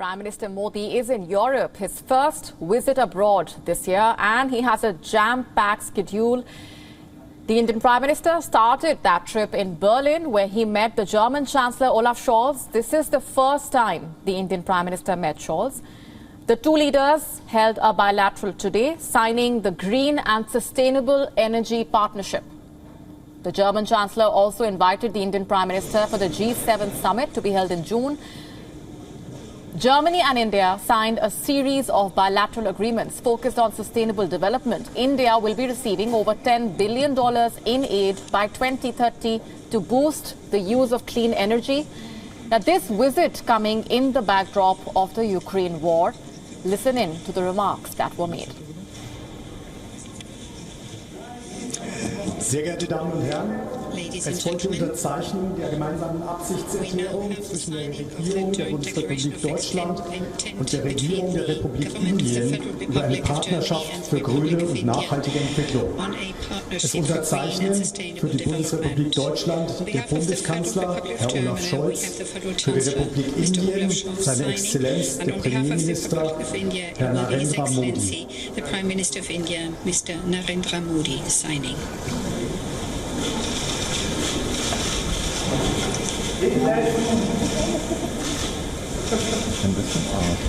Prime Minister Modi is in Europe, his first visit abroad this year, and he has a jam-packed schedule. The Indian Prime Minister started that trip in Berlin, where he met the German Chancellor Olaf Scholz. This is the first time the Indian Prime Minister met Scholz. The two leaders held a bilateral today, signing the Green and Sustainable Energy Partnership. The German Chancellor also invited the Indian Prime Minister for the G7 summit to be held in June. Germany and India signed a series of bilateral agreements focused on sustainable development. India will be receiving over $10 billion in aid by 2030 to boost the use of clean energy. Now, this visit coming in the backdrop of the Ukraine war. Listen in to the remarks that were made. Sehr geehrte Damen und Herren, es folgt die Unterzeichnung der gemeinsamen Absichtserklärung zwischen der Regierung der Bundesrepublik Deutschland und der Regierung der Republik Indien über eine Partnerschaft für grüne und nachhaltige Entwicklung. Es unterzeichnen für die Bundesrepublik Deutschland der Bundeskanzler, Herr Olaf Scholz, für die Republik Indien seine Exzellenz, der Premierminister, Herr Narendra Modi. The Prime Minister of India, Mr. Narendra Modi, is signing. Ein bisschen Arsch.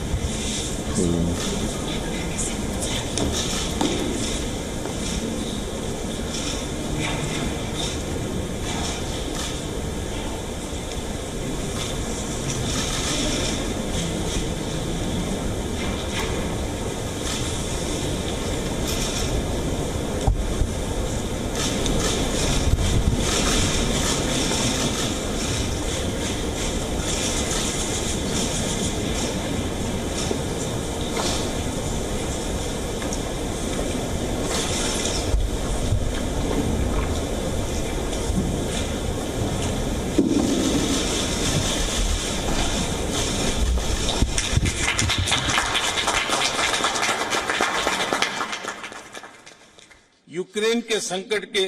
Ukraine के संकट के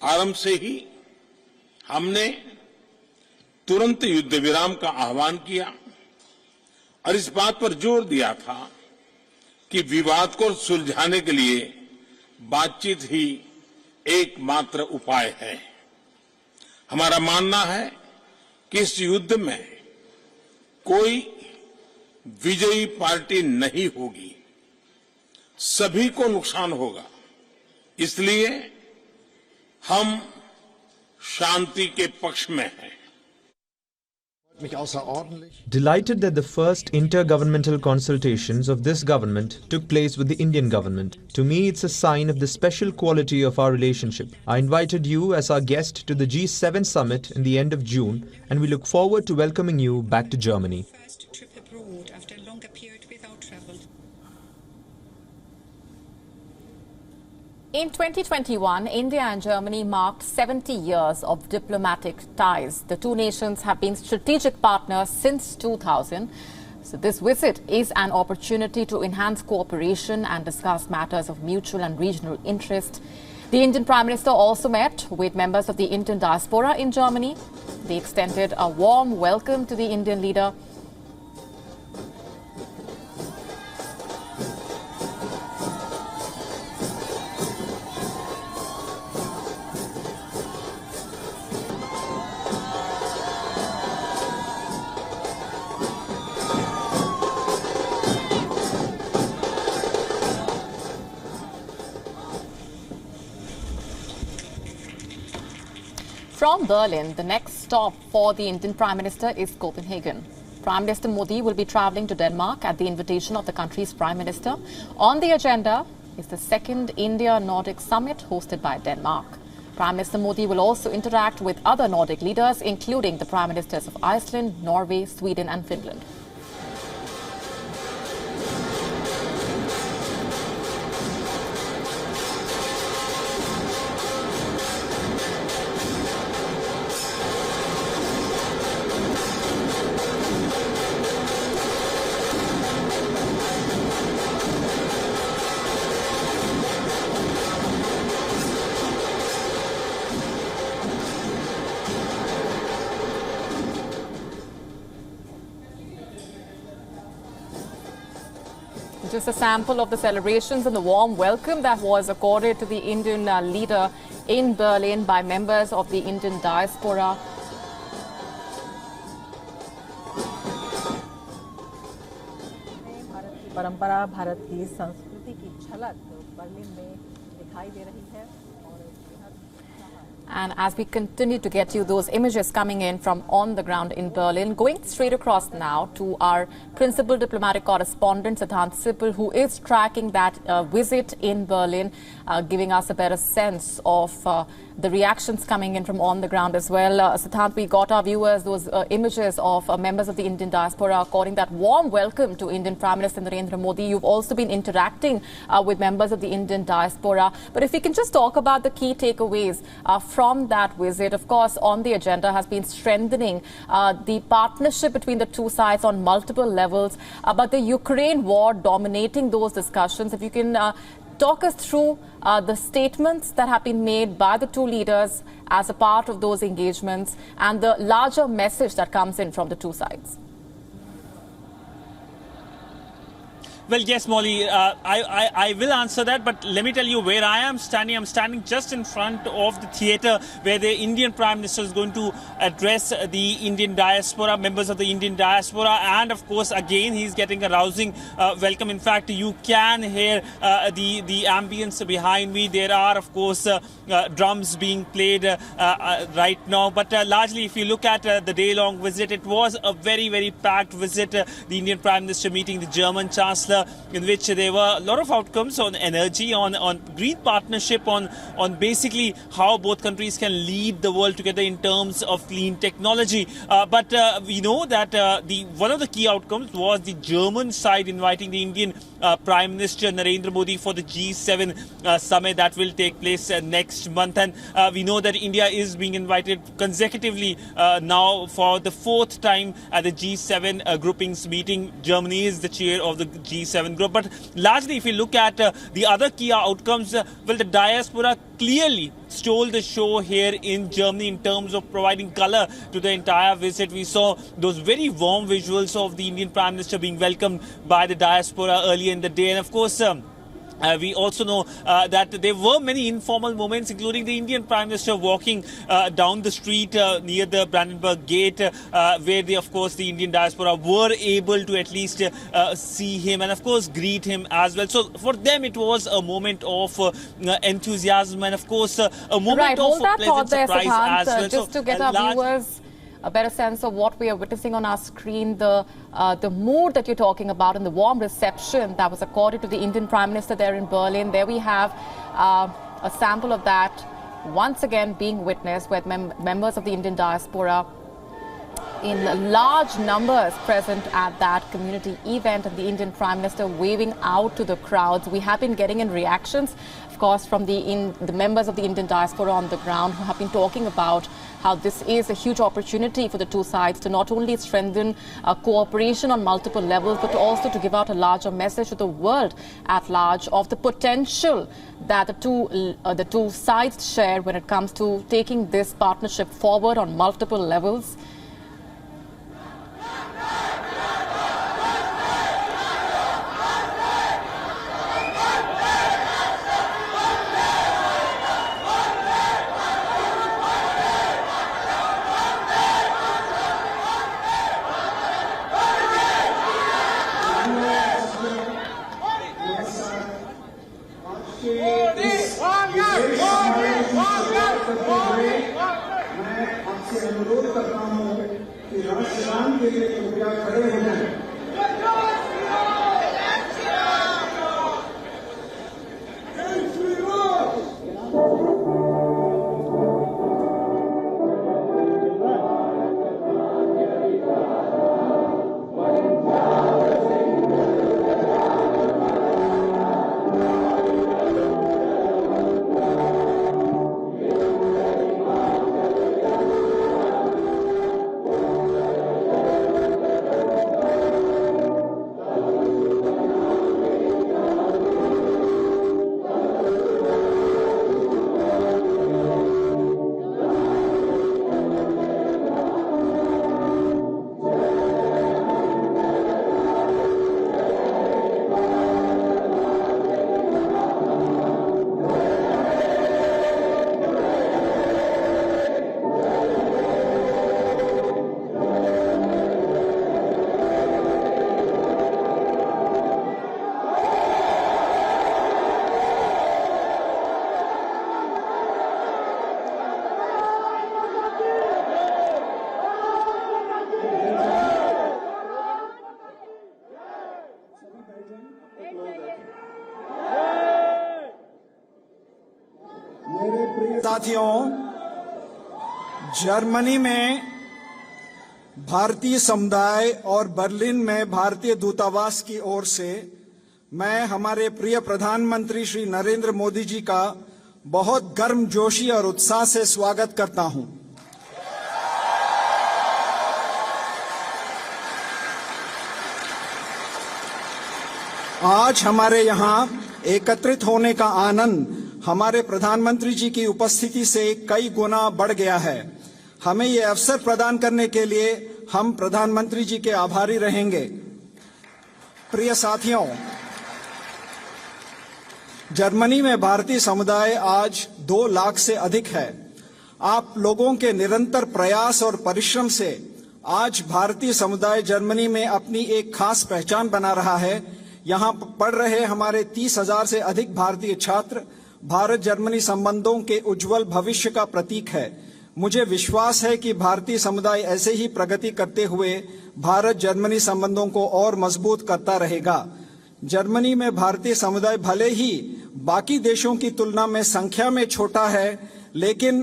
आरंभ से ही हमने तुरंत युद्ध विराम का आह्वान किया और इस बात पर जोर दिया था कि विवाद को सुलझाने के लिए बातचीत ही एकमात्र उपाय है। हमारा मानना है कि इस युद्ध में कोई विजयी पार्टी नहीं होगी, सभी को नुकसान होगा। इसलिए हम शांति के पक्ष में हैं। Delighted that the first intergovernmental consultations of this government took place with the Indian government. To me, it's a sign of the special quality of our relationship. I invited you as our guest to the G7 summit in the end of June, and we look forward to welcoming you back to Germany. First trip abroad after a longer period without travel. In 2021, India and Germany marked 70 years of diplomatic ties. The two nations have been strategic partners since 2000. So this visit is an opportunity to enhance cooperation and discuss matters of mutual and regional interest. The Indian Prime Minister also met with members of the Indian diaspora in Germany. They extended a warm welcome to the Indian leader. From Berlin, the next stop for the Indian Prime Minister is Copenhagen. Prime Minister Modi will be travelling to Denmark at the invitation of the country's Prime Minister. On the agenda is the second India-Nordic summit hosted by Denmark. Prime Minister Modi will also interact with other Nordic leaders, including the Prime Ministers of Iceland, Norway, Sweden and Finland. Just a sample of the celebrations and the warm welcome that was accorded to the Indian leader in Berlin by members of the Indian diaspora. Bharat की परंपरा, भारत की संस्कृति की झलक Berlin में दिखाई दे रही है। And as we continue to get you those images coming in from on the ground in Berlin, going straight across now to our principal diplomatic correspondent, Siddhant Sipal, who is tracking that visit in Berlin, giving us a better sense of the reactions coming in from on the ground as well. Siddhant, we got our viewers those images of members of the Indian diaspora according that warm welcome to Indian Prime Minister Narendra Modi. You've also been interacting with members of the Indian diaspora. But if we can just talk about the key takeaways from that visit, of course, on the agenda has been strengthening the partnership between the two sides on multiple levels. But the Ukraine war dominating those discussions. If you can talk us through the statements that have been made by the two leaders as a part of those engagements and the larger message that comes in from the two sides. Well, yes, Molly, I will answer that, but let me tell you where I am standing. I'm standing just in front of the theatre where the Indian Prime Minister is going to address the Indian diaspora, members of the Indian diaspora, and of course, again, he's getting a rousing welcome. In fact, you can hear the ambience behind me. There are, of course, drums being played right now, but largely, if you look at the day-long visit, it was a very, very packed visit. The Indian Prime Minister meeting the German Chancellor, in which there were a lot of outcomes on energy, on green partnership, on basically how both countries can lead the world together in terms of clean technology. But we know that one of the key outcomes was the German side inviting the Indian Prime Minister Narendra Modi for the G7 summit that will take place next month. And we know that India is being invited consecutively now for the fourth time at the G7 groupings meeting. Germany is the chair of the G7 group. But largely, if you look at the other key outcomes, well, the diaspora clearly stole the show here in Germany in terms of providing color to the entire visit. We saw those very warm visuals of the Indian Prime Minister being welcomed by the diaspora earlier in the day. And of course, we also know that there were many informal moments, including the Indian Prime Minister walking down the street near the Brandenburg Gate, where of course, the Indian diaspora were able to at least see him and, of course, greet him as well. So for them, it was a moment of enthusiasm and, of course, a moment of a pleasant surprise as well. Just to get our viewers a better sense of what we are witnessing on our screen, the mood that you're talking about and the warm reception that was accorded to the Indian Prime Minister there in Berlin. There we have a sample of that once again being witnessed with members of the Indian diaspora in large numbers present at that community event, and the Indian Prime Minister waving out to the crowds. We have been getting in reactions, of course, from the members of the Indian diaspora on the ground who have been talking about how this is a huge opportunity for the two sides to not only strengthen cooperation on multiple levels, but also to give out a larger message to the world at large of the potential that the two sides share when it comes to taking this partnership forward on multiple levels. साथियों, Germany में भारतीय समुदाय और Berlin में भारतीय दूतावास की ओर से मैं हमारे प्रिय प्रधानमंत्री श्री नरेंद्र मोदी जी का बहुत गर्मजोशी और उत्साह से स्वागत करता हूं। आज हमारे यहां एकत्रित होने का आनंद हमारे प्रधानमंत्री जी की उपस्थिति से कई गुना बढ़ गया है। हमें ये अवसर प्रदान करने के लिए हम प्रधानमंत्री जी के आभारी रहेंगे। प्रिय साथियों, जर्मनी में भारतीय समुदाय आज 2 लाख से अधिक है। आप लोगों के निरंतर प्रयास और परिश्रम से आज भारतीय समुदाय जर्मनी में अपनी एक खास पहचान बना रहा है। यहाँ पढ़ रहे हमारे 30,000 से अधिक भारतीय छात्र भारत जर्मनी संबंधों के उज्जवल भविष्य का प्रतीक है। मुझे विश्वास है कि भारतीय समुदाय ऐसे ही प्रगति करते हुए भारत जर्मनी संबंधों को और मजबूत करता रहेगा। जर्मनी में भारतीय समुदाय भले ही बाकी देशों की तुलना में संख्या में छोटा है, लेकिन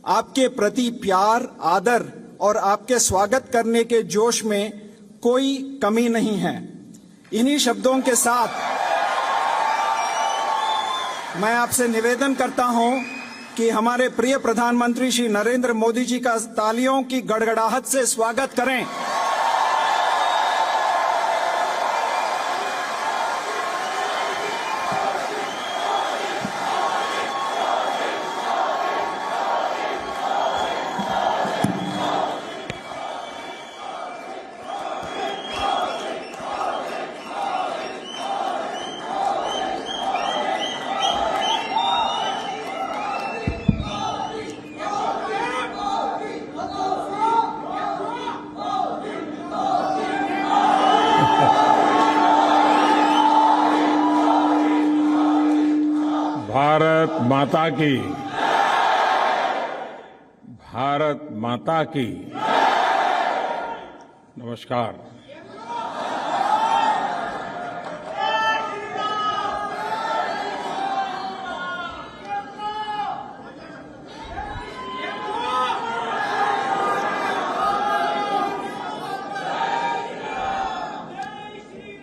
आपके प्रति प्यार, आदर और आपके स्वागत करने के जोश में कोई कमी नहीं है। इन्हीं शब्दों के साथ मैं आपसे निवेदन करता हूं कि हमारे प्रिय प्रधानमंत्री श्री नरेंद्र मोदी जी का तालियों की गड़गड़ाहट से स्वागत करें। भारत माता की, भारत माता की। नमस्कार।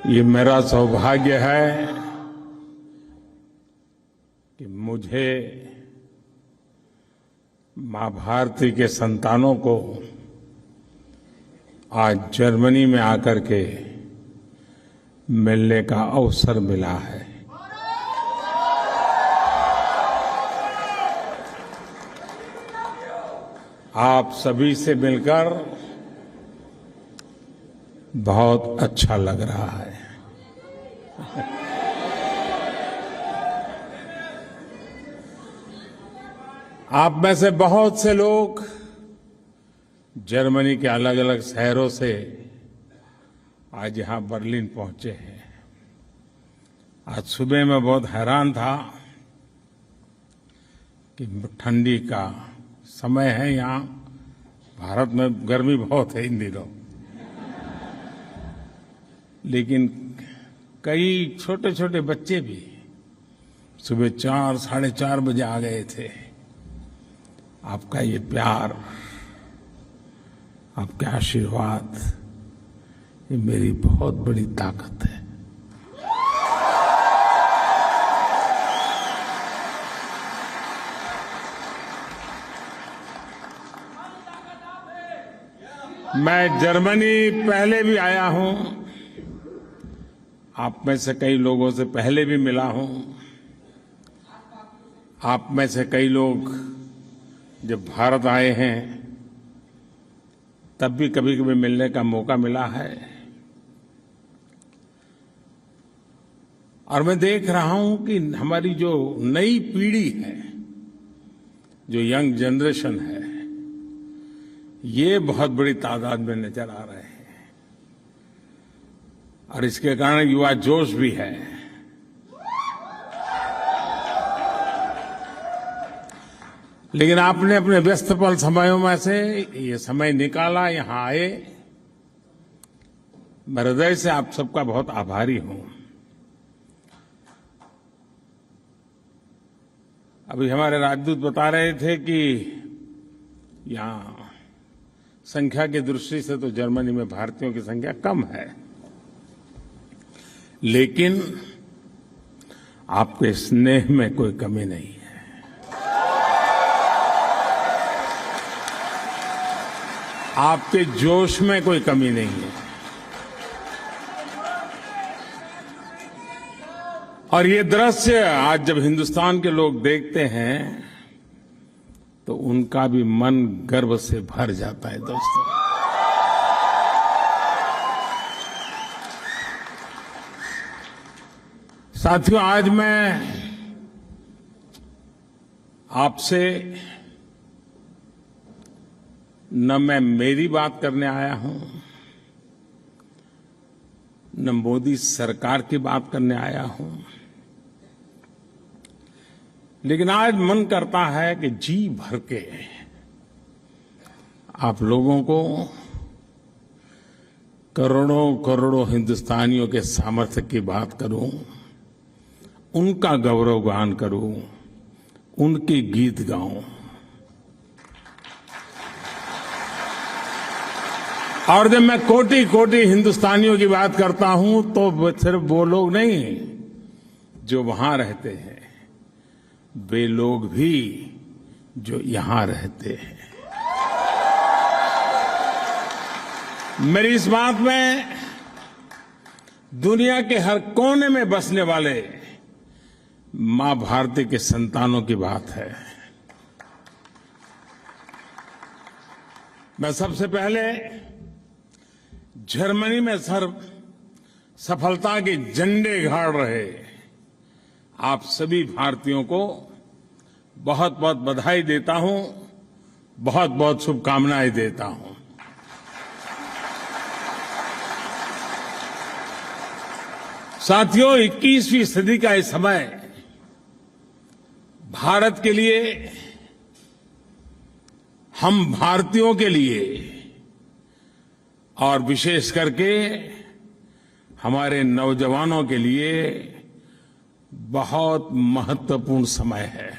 ये मेरा सौभाग्य है कि मुझे मां भारती के संतानों को आज जर्मनी में आकर के मिलने का अवसर मिला है। आप सभी से मिलकर बहुत अच्छा लग रहा है। आप में से बहुत से लोग जर्मनी के अलग अलग शहरों से आज यहां बर्लिन पहुंचे हैं। आज सुबह मैं बहुत हैरान था कि ठंडी का समय है, यहां भारत में गर्मी बहुत है इन दिनों, लेकिन कई छोटे छोटे बच्चे भी सुबह 4, साढ़े 4 बजे आ गए थे। आपका ये प्यार, आपके आशीर्वाद, ये मेरी बहुत बड़ी ताकत है। मैं जर्मनी पहले भी आया हूं, आप में से कई लोगों से पहले भी मिला हूं। आप में से कई लोग जब भारत आए हैं तब भी कभी कभी मिलने का मौका मिला है। और मैं देख रहा हूं कि हमारी जो नई पीढ़ी है, जो यंग जनरेशन है, ये बहुत बड़ी तादाद में नजर आ रहे हैं और इसके कारण युवा जोश भी है। लेकिन आपने अपने व्यस्त पल समयों में से ये समय निकाला, यहां आए। मैं हृदय से आप सबका बहुत आभारी हूं। अभी हमारे राजदूत बता रहे थे कि यहाँ संख्या की दृष्टि से तो जर्मनी में भारतीयों की संख्या कम है, लेकिन आपके स्नेह में कोई कमी नहीं है। आपके जोश में कोई कमी नहीं है। और ये दृश्य आज जब हिंदुस्तान के लोग देखते हैं तो उनका भी मन गर्व से भर जाता है। दोस्तों, साथियों, आज मैं आपसे न मैं मेरी बात करने आया हूं, न मोदी सरकार की बात करने आया हूं, लेकिन आज मन करता है कि जी भर के आप लोगों को करोड़ों करोड़ों हिंदुस्तानियों के सामर्थ्य की बात करूं, उनका गौरवगान करूं, उनके गीत गाऊं। और जब मैं कोटि कोटि हिंदुस्तानियों की बात करता हूं तो सिर्फ वो लोग नहीं जो वहां रहते हैं, वे लोग भी जो यहां रहते हैं। मेरी इस बात में दुनिया के हर कोने में बसने वाले मां भारती के संतानों की बात है। मैं सबसे पहले जर्मनी में सफलता के झंडे गाड़ रहे आप सभी भारतीयों को बहुत बहुत बधाई देता हूं, बहुत बहुत शुभकामनाएं देता हूं। साथियों, 21वीं सदी का ये समय भारत के लिए, हम भारतीयों के लिए और विशेष करके हमारे नौजवानों के लिए बहुत महत्वपूर्ण समय है।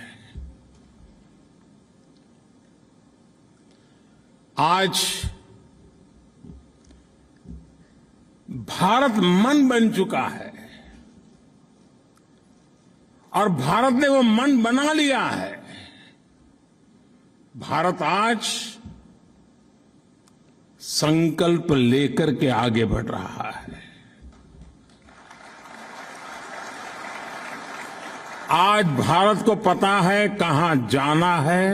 आज भारत मन बन चुका है और भारत ने वो मन बना लिया है। भारत आज संकल्प लेकर के आगे बढ़ रहा है। आज भारत को पता है कहां जाना है,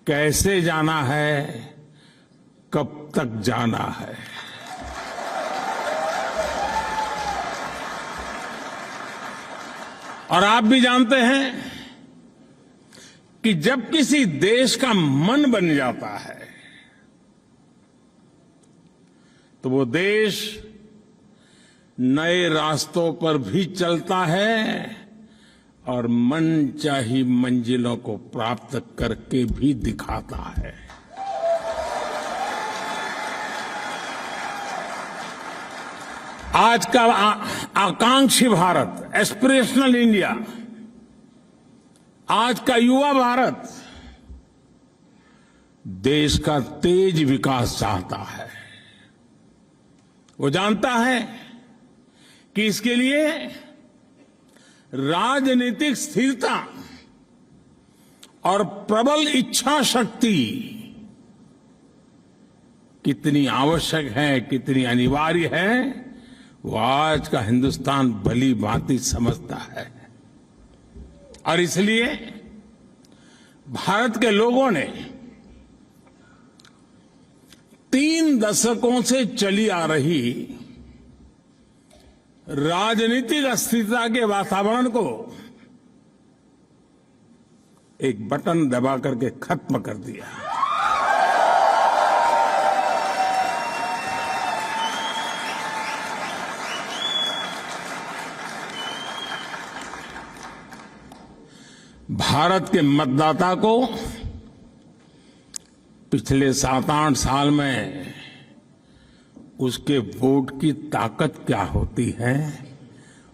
कैसे जाना है, कब तक जाना है। और आप भी जानते हैं कि जब किसी देश का मन बन जाता है तो वो देश नए रास्तों पर भी चलता है और मनचाही मंजिलों को प्राप्त करके भी दिखाता है। आज का आकांक्षी भारत, एस्पिरेशनल इंडिया, आज का युवा भारत देश का तेज विकास चाहता है। वो जानता है कि इसके लिए राजनीतिक स्थिरता और प्रबल इच्छा शक्ति कितनी आवश्यक है, कितनी अनिवार्य है, वो आज का हिंदुस्तान भली भांति समझता है। और इसलिए भारत के लोगों ने 3 दशकों से चली आ रही राजनीतिक अस्थिरता के वातावरण को एक बटन दबा करके खत्म कर दिया। भारत के मतदाता को पिछले 7-8 साल में उसके वोट की ताकत क्या होती है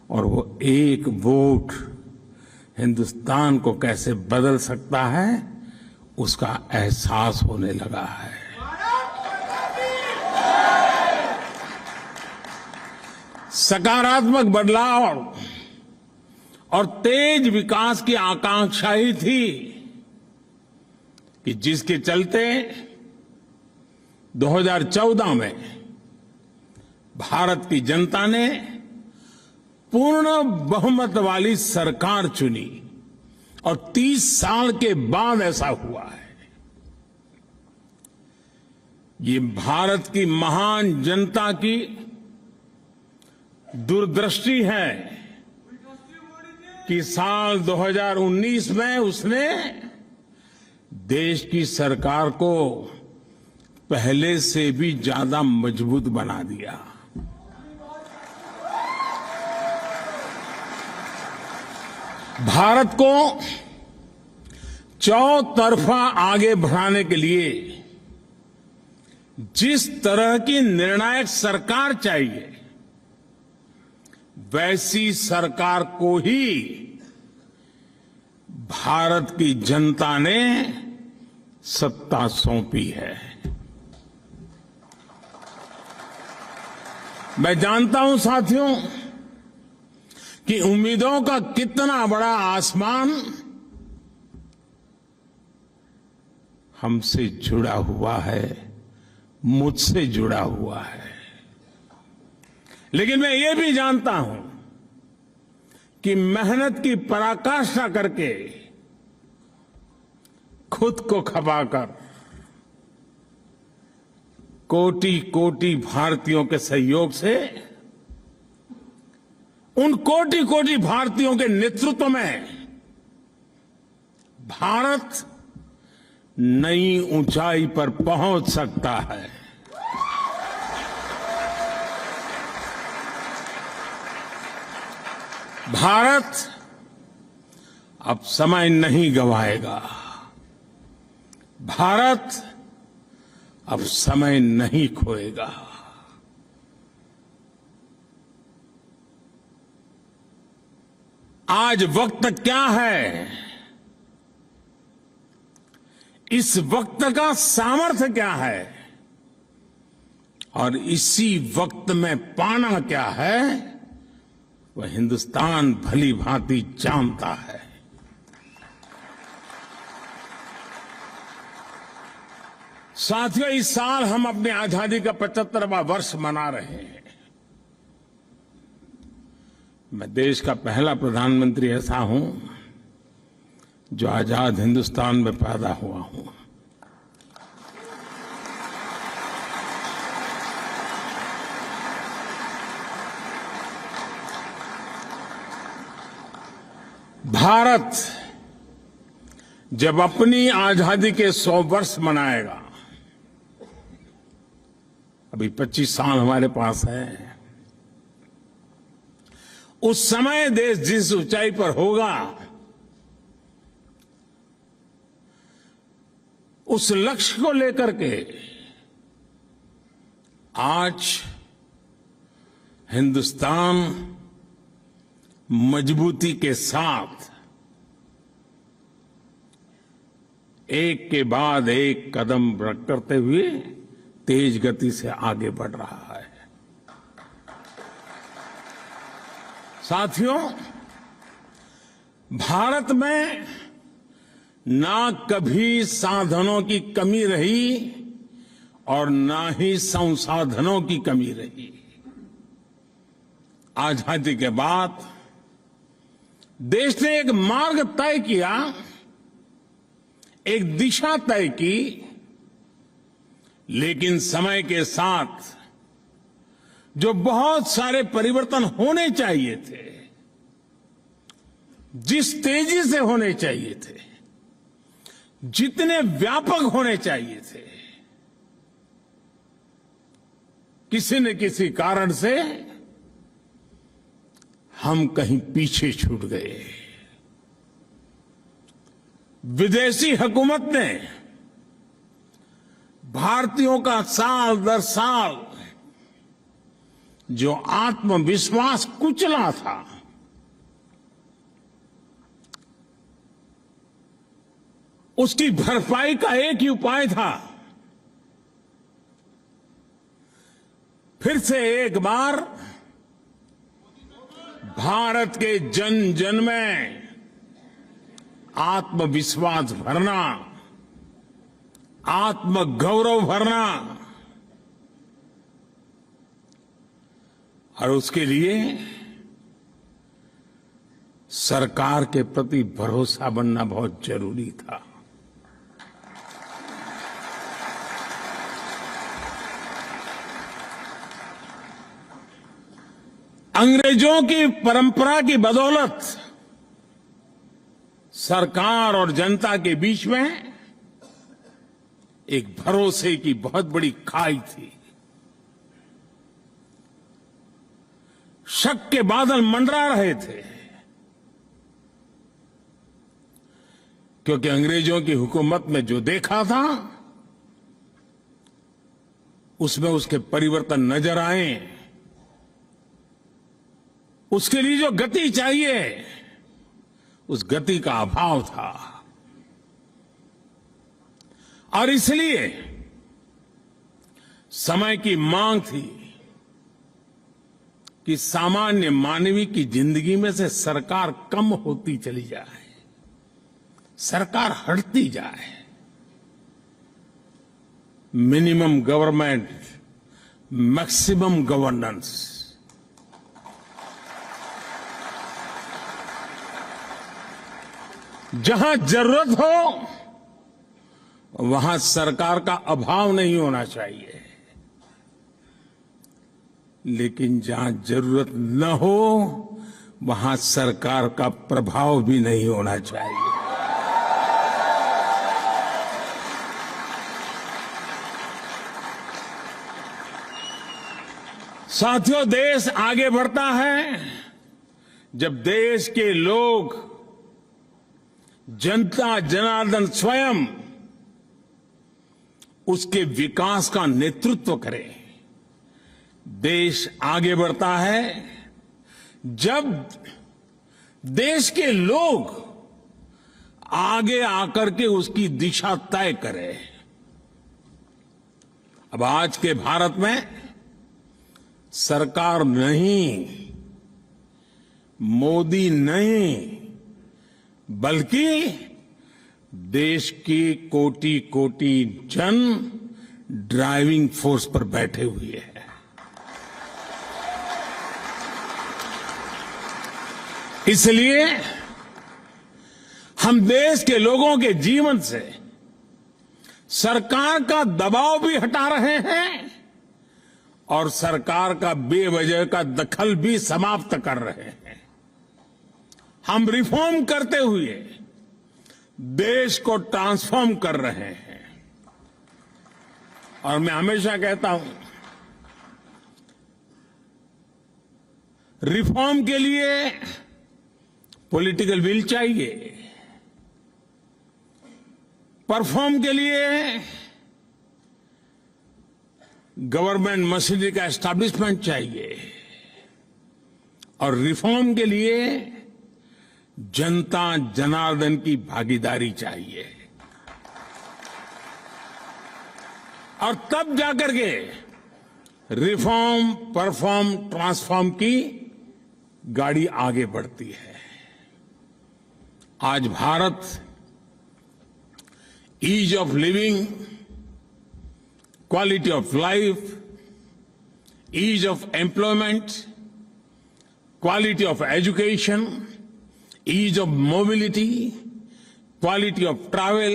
और वो एक वोट हिंदुस्तान को कैसे बदल सकता है उसका एहसास होने लगा है। सकारात्मक बदलाव और तेज विकास की आकांक्षा ही थी कि जिसके चलते 2014 में भारत की जनता ने पूर्ण बहुमत वाली सरकार चुनी और 30 साल के बाद ऐसा हुआ है। ये भारत की महान जनता की दूरदृष्टि है कि साल 2019 में उसने देश की सरकार को पहले से भी ज्यादा मजबूत बना दिया। भारत को चौतरफा आगे बढ़ाने के लिए जिस तरह की निर्णायक सरकार चाहिए वैसी सरकार को ही भारत की जनता ने सत्ता सौंपी है। मैं जानता हूं साथियों कि उम्मीदों का कितना बड़ा आसमान हमसे जुड़ा हुआ है, मुझसे जुड़ा हुआ है। लेकिन मैं ये भी जानता हूं कि मेहनत की पराकाष्ठा करके खुद को खपाकर कोटि कोटि भारतीयों के सहयोग से उन कोटि कोटि भारतीयों के नेतृत्व में भारत नई ऊंचाई पर पहुंच सकता है। भारत अब समय नहीं गंवाएगा। भारत अब समय नहीं खोएगा। आज वक्त क्या है, इस वक्त का सामर्थ्य क्या है और इसी वक्त में पाना क्या है, वह हिंदुस्तान भली भांति जानता है। साथियों, इस साल हम अपनी आजादी का 75वां वर्ष मना रहे हैं। मैं देश का पहला प्रधानमंत्री ऐसा हूं जो आजाद हिंदुस्तान में पैदा हुआ हूं। भारत जब अपनी आजादी के 100 वर्ष मनाएगा, अभी 25 साल हमारे पास है, उस समय देश जिस ऊंचाई पर होगा, उस लक्ष्य को लेकर के आज हिंदुस्तान मजबूती के साथ एक के बाद एक कदम करते हुए तेज गति से आगे बढ़ रहा है। साथियों, भारत में ना कभी साधनों की कमी रही और ना ही संसाधनों की कमी रही। आजादी के बाद देश ने एक मार्ग तय किया, एक दिशा तय की, लेकिन समय के साथ जो बहुत सारे परिवर्तन होने चाहिए थे, जिस तेजी से होने चाहिए थे, जितने व्यापक होने चाहिए थे, किसी न किसी कारण से हम कहीं पीछे छूट गए। विदेशी हुकूमत ने भारतीयों का साल दर साल जो आत्मविश्वास कुचला था, उसकी भरपाई का एक ही उपाय था, फिर से एक बार भारत के जन जन में आत्मविश्वास भरना, आत्मगौरव भरना, और उसके लिए सरकार के प्रति भरोसा बनना बहुत जरूरी था। अंग्रेजों की परंपरा की बदौलत सरकार और जनता के बीच में एक भरोसे की बहुत बड़ी खाई थी। शक के बादल मंडरा रहे थे, क्योंकि अंग्रेजों की हुकूमत में जो देखा था उसमें उसके परिवर्तन नजर आए। उसके लिए जो गति चाहिए उस गति का अभाव था, और इसलिए समय की मांग थी कि सामान्य मानवीय की जिंदगी में से सरकार कम होती चली जाए, सरकार हटती जाए। Minimum government, maximum governance. जहां जरूरत हो वहां सरकार का अभाव नहीं होना चाहिए, लेकिन जहां जरूरत न हो वहां सरकार का प्रभाव भी नहीं होना चाहिए। साथियों, देश आगे बढ़ता है जब देश के लोग, जनता जनार्दन स्वयं उसके विकास का नेतृत्व करे। देश आगे बढ़ता है जब देश के लोग आगे आकर के उसकी दिशा तय करें। अब आज के भारत में सरकार नहीं, मोदी नहीं, बल्कि देश की कोटि कोटि जन ड्राइविंग फोर्स पर बैठे हुए हैं। इसलिए हम देश के लोगों के जीवन से सरकार का दबाव भी हटा रहे हैं और सरकार का बेवजह का दखल भी समाप्त कर रहे हैं। हम रिफॉर्म करते हुए देश को ट्रांसफॉर्म कर रहे हैं। और मैं हमेशा कहता हूं, रिफॉर्म के लिए पॉलिटिकल विल चाहिए, परफॉर्म के लिए गवर्नमेंट मशीनरी का एस्टैब्लिशमेंट चाहिए, और रिफॉर्म के लिए जनता जनार्दन की भागीदारी चाहिए। और तब जाकर के रिफॉर्म, परफॉर्म, ट्रांसफॉर्म की गाड़ी आगे बढ़ती है। आज Bharat ease of living, quality of life, ease of employment, quality of education, ease of mobility, quality of travel,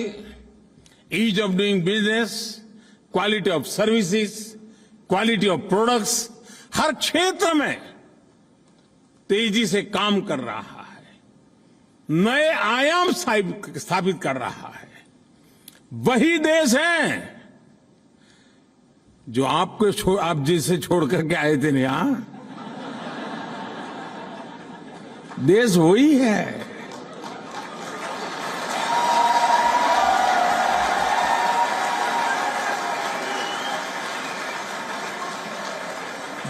ease of doing business, quality of services, quality of products, हर क्षेत्र में तेजी से काम कर रहा है, नए आयाम स्थापित कर रहा है। वही देश है जो आप जिसे छोड़ करके आए थे ना, यहां देश वही है।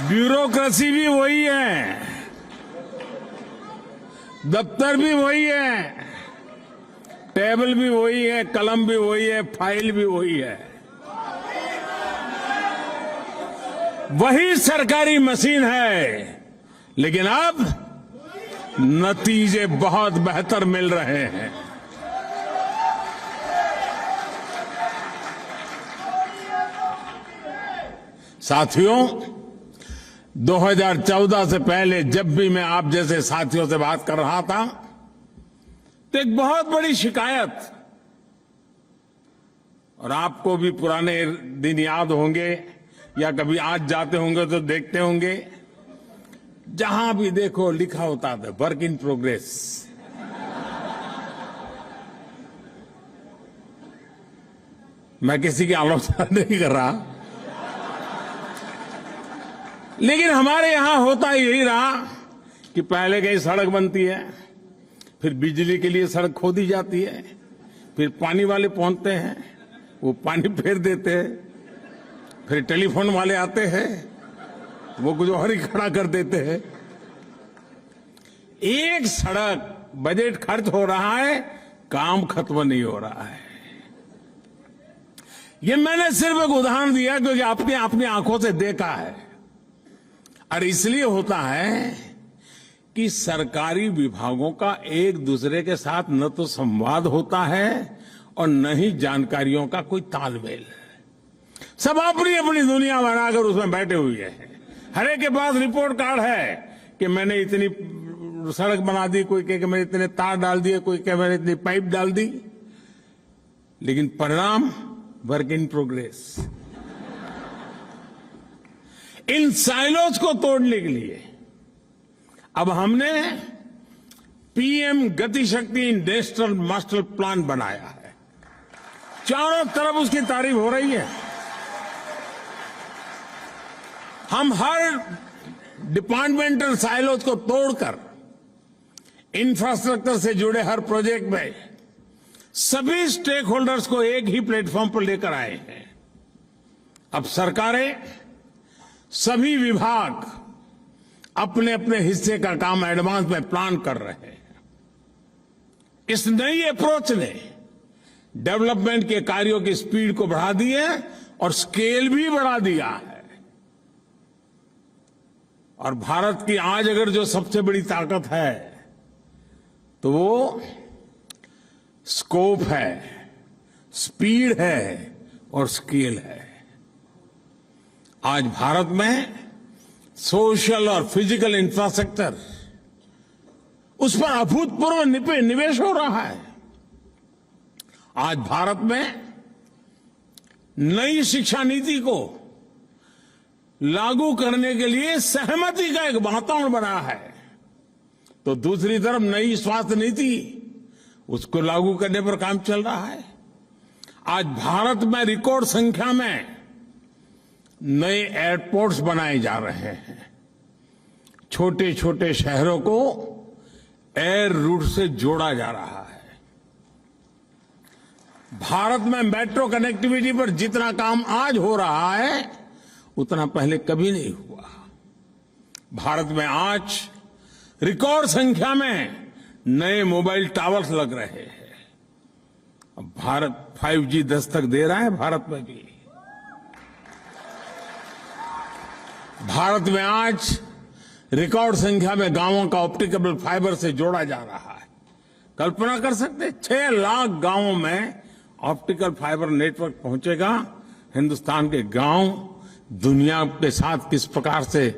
ब्यूरोक्रेसी भी वही है, दफ्तर भी वही है, टेबल भी वही है, कलम भी वही है, फाइल भी वही है, वही सरकारी मशीन है, लेकिन अब नतीजे बहुत बेहतर मिल रहे हैं। साथियों, 2014 से पहले जब भी मैं आप जैसे साथियों से बात कर रहा था तो एक बहुत बड़ी शिकायत, और आपको भी पुराने दिन याद होंगे या कभी आज जाते होंगे तो देखते होंगे, जहां भी देखो लिखा होता था वर्क इन प्रोग्रेस। मैं किसी की आलोचना नहीं कर रहा, लेकिन हमारे यहां होता यही रहा कि पहले कहीं सड़क बनती है, फिर बिजली के लिए सड़क खोदी जाती है, फिर पानी वाले पहुंचते हैं, वो पानी फेर देते हैं, फिर टेलीफोन वाले आते हैं, वो कुछ और ही खड़ा कर देते हैं। एक सड़क बजट खर्च हो रहा है, काम खत्म नहीं हो रहा है। ये मैंने सिर्फ एक उदाहरण दिया क्योंकि आपने अपनी आंखों से देखा है, और इसलिए होता है कि सरकारी विभागों का एक दूसरे के साथ न तो संवाद होता है और न ही जानकारियों का कोई तालमेल। सब अपनी अपनी दुनिया बनाकर उसमें बैठे हुए हैं। हर एक के पास रिपोर्ट कार्ड है कि मैंने इतनी सड़क बना दी, कोई कहे कि मैंने इतने तार डाल दिए, कोई कहे मैंने इतनी पाइप डाल दी, लेकिन परिणाम work in progress. In silos को तोड़ने के लिए अब हमने पीएम गति शक्ति नेशनल मास्टर प्लान बनाया है। चारों तरफ उसकी तारीफ हो रही है। हम हर डिपार्टमेंटल साइलोज को तोड़कर इंफ्रास्ट्रक्चर से जुड़े हर प्रोजेक्ट में सभी स्टेक होल्डर्स को एक ही प्लेटफॉर्म पर लेकर आए हैं। अब सरकारें, सभी विभाग अपने अपने हिस्से का काम एडवांस में प्लान कर रहे हैं। इस नई अप्रोच ने डेवलपमेंट के कार्यों की स्पीड को बढ़ा दी है और स्केल भी बढ़ा दिया है। और भारत की आज अगर जो सबसे बड़ी ताकत है तो वो स्कोप है, स्पीड है और स्केल है। आज भारत में सोशल और फिजिकल इंफ्रास्ट्रक्चर, उस पर अभूतपूर्व निवेश हो रहा है। आज भारत में नई शिक्षा नीति को लागू करने के लिए सहमति का एक वातावरण बना है, तो दूसरी तरफ नई स्वास्थ्य नीति, उसको लागू करने पर काम चल रहा है। आज भारत में रिकॉर्ड संख्या में नए एयरपोर्ट्स बनाए जा रहे हैं। छोटे छोटे शहरों को एयर रूट से जोड़ा जा रहा है। भारत में मेट्रो कनेक्टिविटी पर जितना काम आज हो रहा है उतना पहले कभी नहीं हुआ। भारत में आज रिकॉर्ड संख्या में नए मोबाइल टावर्स लग रहे हैं। अब भारत 5G दस्तक दे रहा है। भारत में भी, भारत में आज रिकॉर्ड संख्या में गांवों का ऑप्टिकल फाइबर से जोड़ा जा रहा है। कल्पना कर सकते 6 लाख गांवों में ऑप्टिकल फाइबर नेटवर्क पहुंचेगा। हिंदुस्तान के गांव दुनिया के साथ किस प्रकार से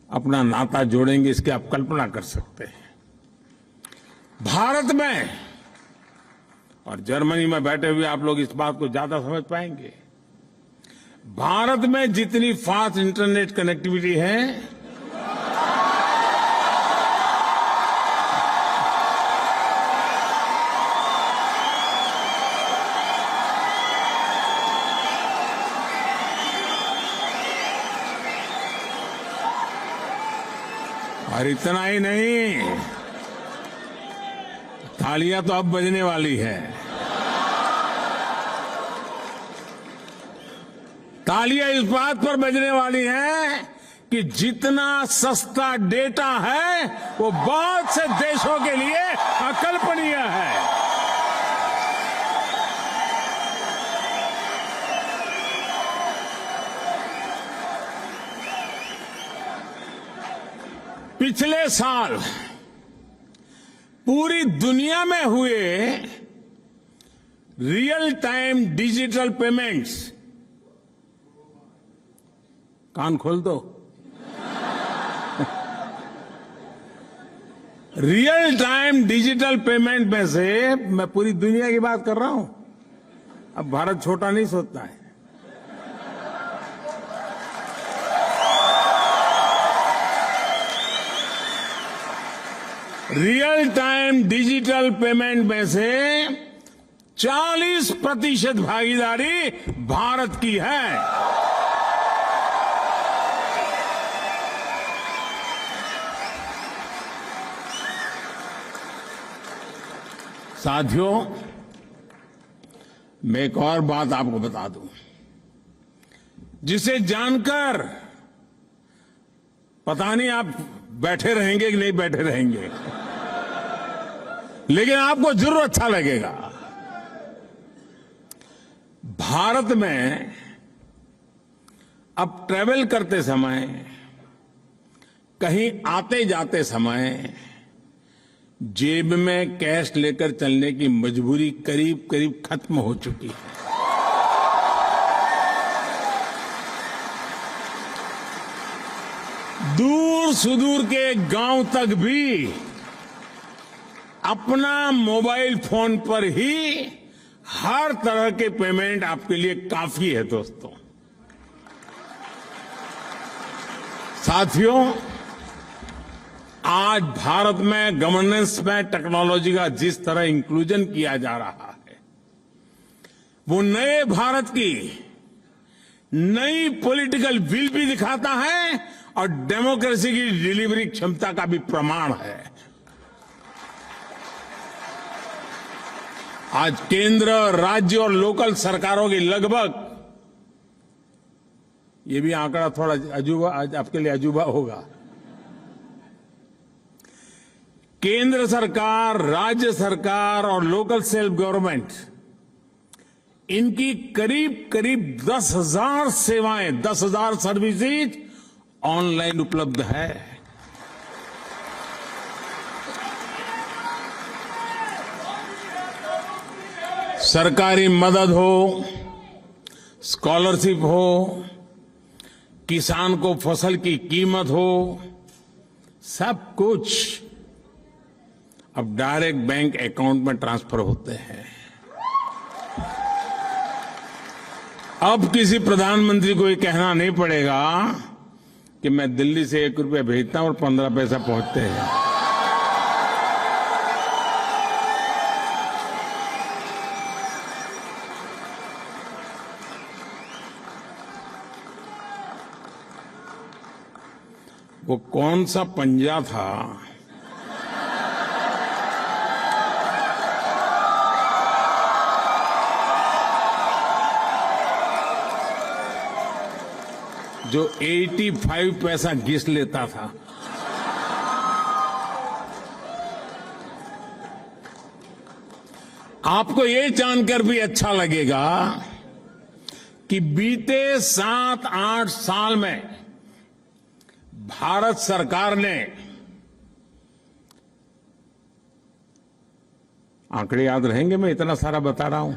अपना नाता जोड़ेंगे, इसकी आप कल्पना कर सकते हैं। भारत में, और जर्मनी में बैठे हुए आप लोग इस बात को ज्यादा समझ पाएंगे, भारत में जितनी फास्ट इंटरनेट कनेक्टिविटी है, और इतना ही नहीं, तालियां तो अब बजने वाली है। तालियां इस बात पर बजने वाली हैं कि जितना सस्ता डेटा है वो बहुत से देशों के लिए अकल्पनीय है। पिछले साल पूरी दुनिया में हुए रियल टाइम डिजिटल पेमेंट्स, कान खोल दो, रियल टाइम डिजिटल पेमेंट में से मैं पूरी दुनिया की बात कर रहा हूं। अब भारत छोटा नहीं सोचता है। रियल टाइम डिजिटल पेमेंट में से 40% भागीदारी भारत की है। साथियों, मैं एक और बात आपको बता दूं, जिसे जानकर पता नहीं आप बैठे रहेंगे कि नहीं बैठे रहेंगे, लेकिन आपको जरूर अच्छा लगेगा। भारत में अब ट्रैवल करते समय, कहीं आते जाते समय जेब में कैश लेकर चलने की मजबूरी करीब करीब खत्म हो चुकी है। दूर सुदूर के गांव तक भी अपना मोबाइल फोन पर ही हर तरह के पेमेंट आपके लिए काफी है। दोस्तों, साथियों, आज भारत में गवर्नेंस में टेक्नोलॉजी का जिस तरह इंक्लूजन किया जा रहा है, वो नए भारत की नई पॉलिटिकल विल भी दिखाता है और डेमोक्रेसी की डिलीवरी क्षमता का भी प्रमाण है। आज केंद्र, राज्य और लोकल सरकारों की लगभग, ये भी आंकड़ा थोड़ा अजूबा, आज आपके लिए अजूबा होगा, केंद्र सरकार, राज्य सरकार और लोकल सेल्फ गवर्नमेंट, इनकी करीब करीब 10,000 सेवाएं, 10,000 सर्विसेज ऑनलाइन उपलब्ध है। सरकारी मदद हो, स्कॉलरशिप हो, किसान को फसल की कीमत हो, सब कुछ अब डायरेक्ट बैंक अकाउंट में ट्रांसफर होते हैं। अब किसी प्रधानमंत्री को ये कहना नहीं पड़ेगा कि मैं दिल्ली से 1 रुपया भेजता हूं और 15 पैसा पहुंचते हैं। वो कौन सा पंजा था जो 85 पैसा घिस लेता था? आपको ये जानकर भी अच्छा लगेगा कि बीते 7-8 साल में भारत सरकार ने, आंकड़े याद रहेंगे, मैं इतना सारा बता रहा हूं,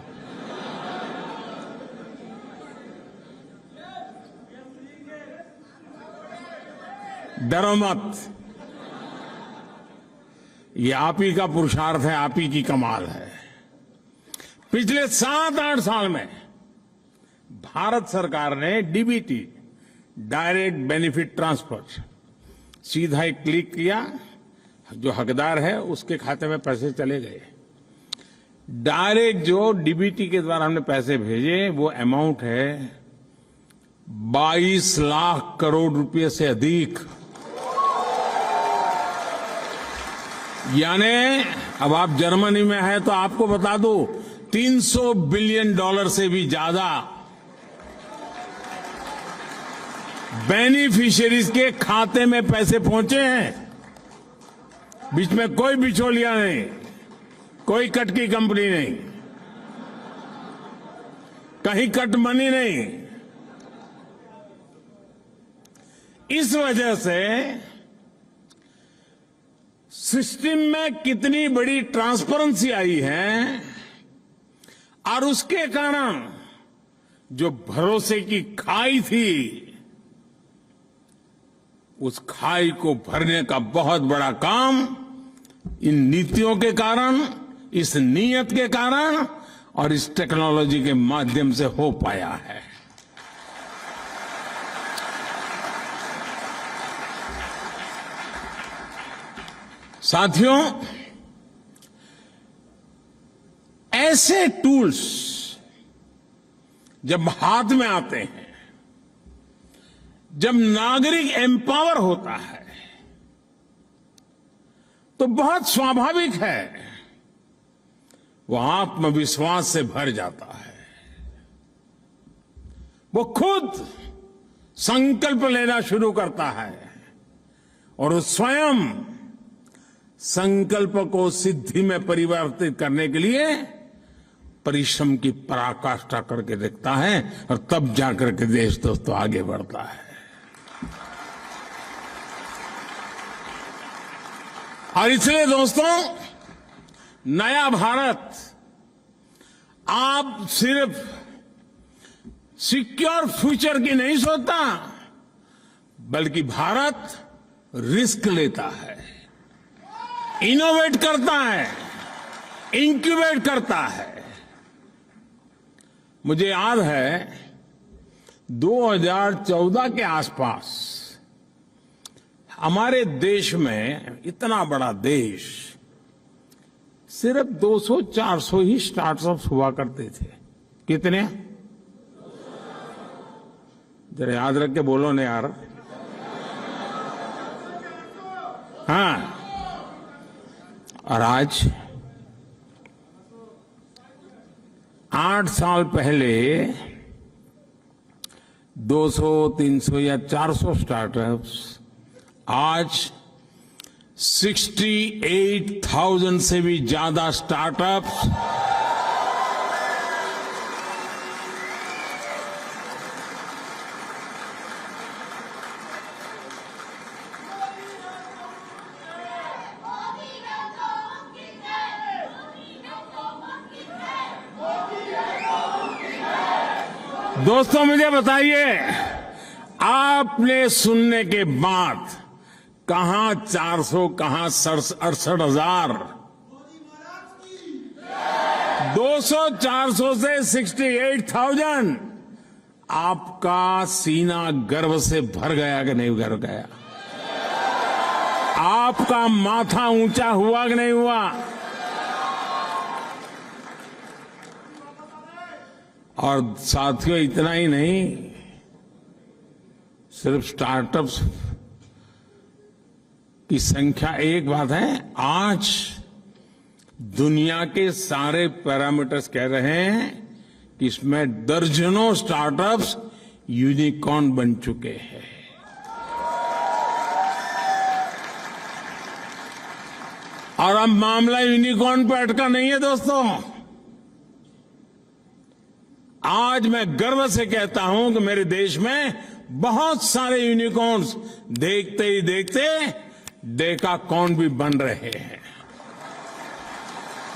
डरो मत, ये आप ही का पुरुषार्थ है, आप ही की कमाल है। पिछले 7-8 साल में भारत सरकार ने डीबीटी, डायरेक्ट बेनिफिट ट्रांसफर, सीधा एक क्लिक किया, जो हकदार है उसके खाते में पैसे चले गए। डायरेक्ट जो डीबीटी के द्वारा हमने पैसे भेजे, वो अमाउंट है 22 लाख करोड़ रुपए से अधिक। यानी अब आप जर्मनी में हैं तो आपको बता दूं, $300 बिलियन से भी ज्यादा बेनिफिशियरीज के खाते में पैसे पहुंचे हैं। बीच में कोई बिचौलिया नहीं, कोई कट की कंपनी नहीं, कहीं कट मनी नहीं। इस वजह से सिस्टम में कितनी बड़ी ट्रांसपेरेंसी आई है और उसके कारण जो भरोसे की खाई थी, उस खाई को भरने का बहुत बड़ा काम इन नीतियों के कारण, इस नीयत के कारण और इस टेक्नोलॉजी के माध्यम से हो पाया है। साथियों, ऐसे टूल्स जब हाथ में आते हैं, जब नागरिक एम्पावर होता है, तो बहुत स्वाभाविक है वो आत्मविश्वास से भर जाता है। वो खुद संकल्प लेना शुरू करता है और वो स्वयं संकल्प को सिद्धि में परिवर्तित करने के लिए परिश्रम की पराकाष्ठा करके देखता है और तब जाकर के देश दोस्तों आगे बढ़ता है। और इसलिए दोस्तों, नया भारत आप सिर्फ सिक्योर फ्यूचर की नहीं सोचता, बल्कि भारत रिस्क लेता है, इनोवेट करता है, इंक्यूबेट करता है। मुझे याद है 2014 के आसपास हमारे देश में, इतना बड़ा देश, सिर्फ 200-400 ही स्टार्टअप्स हुआ करते थे। कितने? जरा याद रख के बोलो ना यार। हाँ, और आज 8 साल पहले 200, 300 या 400 स्टार्टअप्स आज 68,000 से भी ज्यादा स्टार्टअप्स दोस्तों, मुझे बताइए, आपने सुनने के बाद कहां 400, कहां 68,000, 200-400 से 68,000, आपका सीना गर्व से भर गया कि नहीं भर गया? आपका माथा ऊंचा हुआ कि नहीं हुआ? और साथियों, इतना ही नहीं, सिर्फ स्टार्टअप्स की संख्या एक बात है, आज दुनिया के सारे पैरामीटर्स कह रहे हैं कि इसमें दर्जनों स्टार्टअप्स यूनिकॉर्न बन चुके हैं। और अब मामला यूनिकॉर्न पर अटका नहीं है दोस्तों। आज मैं गर्व से कहता हूं कि मेरे देश में बहुत सारे यूनिकॉर्न्स देखते ही देखते डेकाकॉर्न भी बन रहे हैं।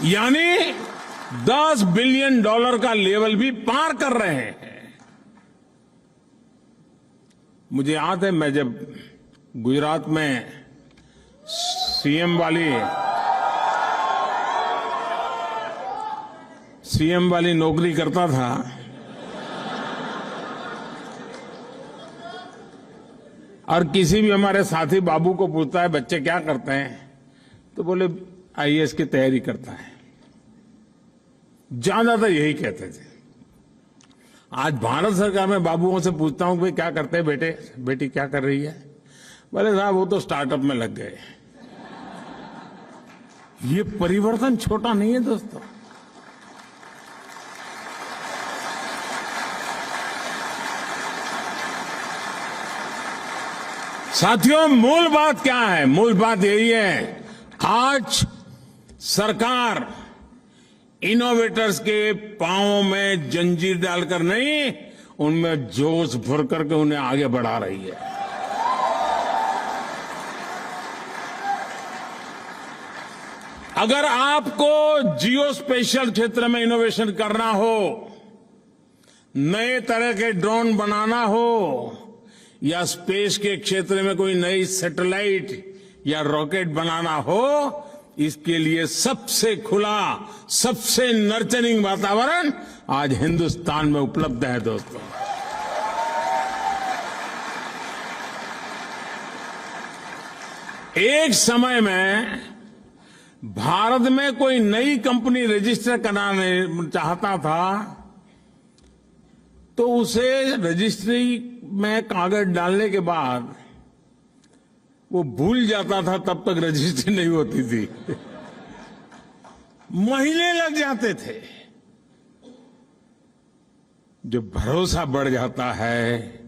यानी $10 बिलियन का लेवल भी पार कर रहे हैं। मुझे याद है, मैं जब गुजरात में सीएम वाली नौकरी करता था, और किसी भी हमारे साथी बाबू को पूछता है बच्चे क्या करते हैं, तो बोले आईएएस की तैयारी करता है। ज्यादातर यही कहते थे। आज भारत सरकार में बाबुओं से पूछता हूं कि भाई क्या करते हैं बेटे, बेटी क्या कर रही है, बोले साहब वो तो स्टार्टअप में लग गए। ये परिवर्तन छोटा नहीं है दोस्तों। साथियों, मूल बात क्या है? मूल बात यही है, आज सरकार इनोवेटर्स के पांवों में जंजीर डालकर नहीं, उनमें जोश भर करके उन्हें आगे बढ़ा रही है। अगर आपको जियो स्पेशल क्षेत्र में इनोवेशन करना हो, नए तरह के ड्रोन बनाना हो, या स्पेस के क्षेत्र में कोई नई सैटेलाइट या रॉकेट बनाना हो, इसके लिए सबसे खुला, सबसे नर्चरिंग वातावरण आज हिंदुस्तान में उपलब्ध है दोस्तों। एक समय में भारत में कोई नई कंपनी रजिस्टर कराने चाहता था तो उसे रजिस्ट्री में कागज डालने के बाद वो भूल जाता था, तब तक रजिस्ट्री नहीं होती थी। महीने लग जाते थे। जब भरोसा बढ़ जाता है,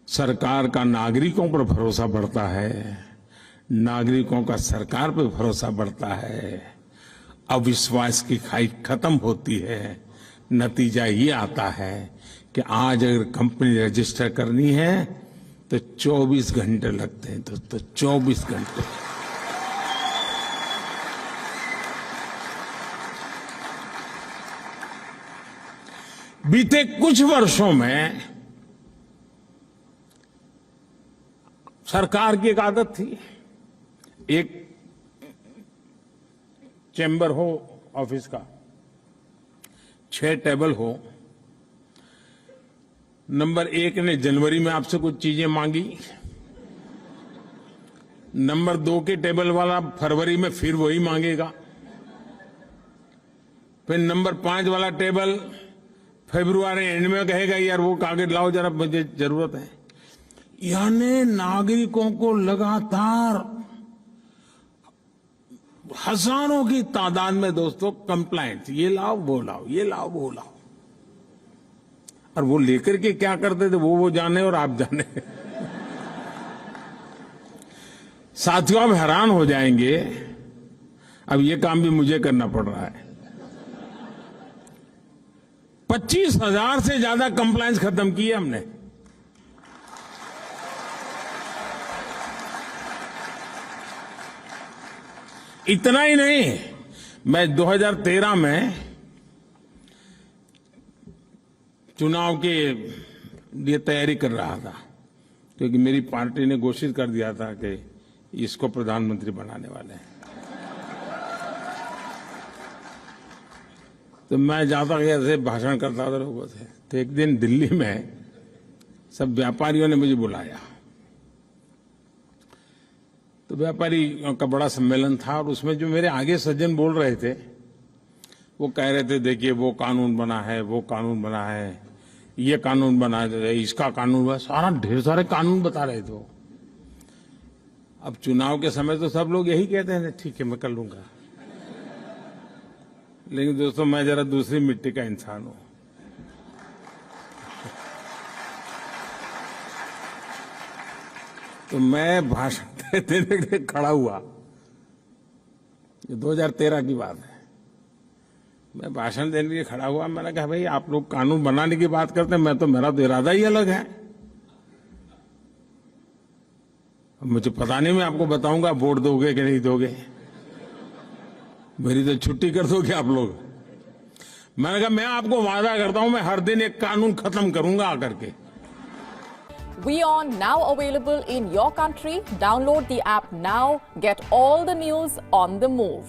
सरकार का नागरिकों पर भरोसा बढ़ता है, नागरिकों का सरकार पर भरोसा बढ़ता है, अविश्वास की खाई खत्म होती है। नतीजा ये आता है कि आज अगर कंपनी रजिस्टर करनी है तो 24 घंटे लगते हैं दोस्तों, 24 घंटे। बीते कुछ वर्षों में सरकार की एक आदत थी, एक चैम्बर हो ऑफिस का, 6 टेबल हो। नंबर 1 ने जनवरी में आपसे कुछ चीजें मांगी, नंबर 2 के टेबल वाला फरवरी में फिर वही मांगेगा, फिर नंबर 5 वाला टेबल फरवरी एंड में कहेगा यार वो कागज लाओ जरा, मुझे जरूरत है। यानी नागरिकों को लगातार हजारों की तादाद में दोस्तों कंप्लाइंट, ये लाओ वो लाओ, ये लाओ वो लाओ, और वो लेकर के क्या करते थे वो जाने और आप जाने। साथियों आप हैरान हो जाएंगे, अब ये काम भी मुझे करना पड़ रहा है। 25,000 से ज्यादा कंप्लाइंस खत्म किए हमने। इतना ही नहीं, मैं 2013 में चुनाव के लिए तैयारी कर रहा था, क्योंकि मेरी पार्टी ने घोषित कर दिया था कि इसको प्रधानमंत्री बनाने वाले हैं। तो मैं जाता गया ऐसे भाषण करता था लोगों से। तो एक दिन दिल्ली में सब व्यापारियों ने मुझे बुलाया, तो व्यापारी का बड़ा सम्मेलन था, और उसमें जो मेरे आगे सज्जन बोल रहे थे वो कह रहे थे देखिए वो कानून बना है, वो कानून बना है, ये कानून बना है, इसका कानून बना, सारा ढेर सारे कानून बता रहे थे। अब चुनाव के समय तो सब लोग यही कहते हैं ठीक है मैं कर लूंगा, लेकिन दोस्तों मैं जरा दूसरी मिट्टी का इंसान हूं। तो मैं भाषण देने के लिए खड़ा हुआ, ये 2013 की बात है। मैं भाषण देने के लिए खड़ा हुआ, मैंने कहा भाई आप लोग कानून बनाने की बात करते हैं, मेरा तो इरादा ही अलग है। मुझे पता नहीं, मैं आपको बताऊंगा वोट दोगे कि नहीं दोगे, मेरी तो छुट्टी कर दोगे आप लोग। मैंने कहा मैं आपको वादा करता हूं मैं हर दिन एक कानून खत्म करूंगा आकर के। WION now available in your country. Download the app now. Get all the news on the move.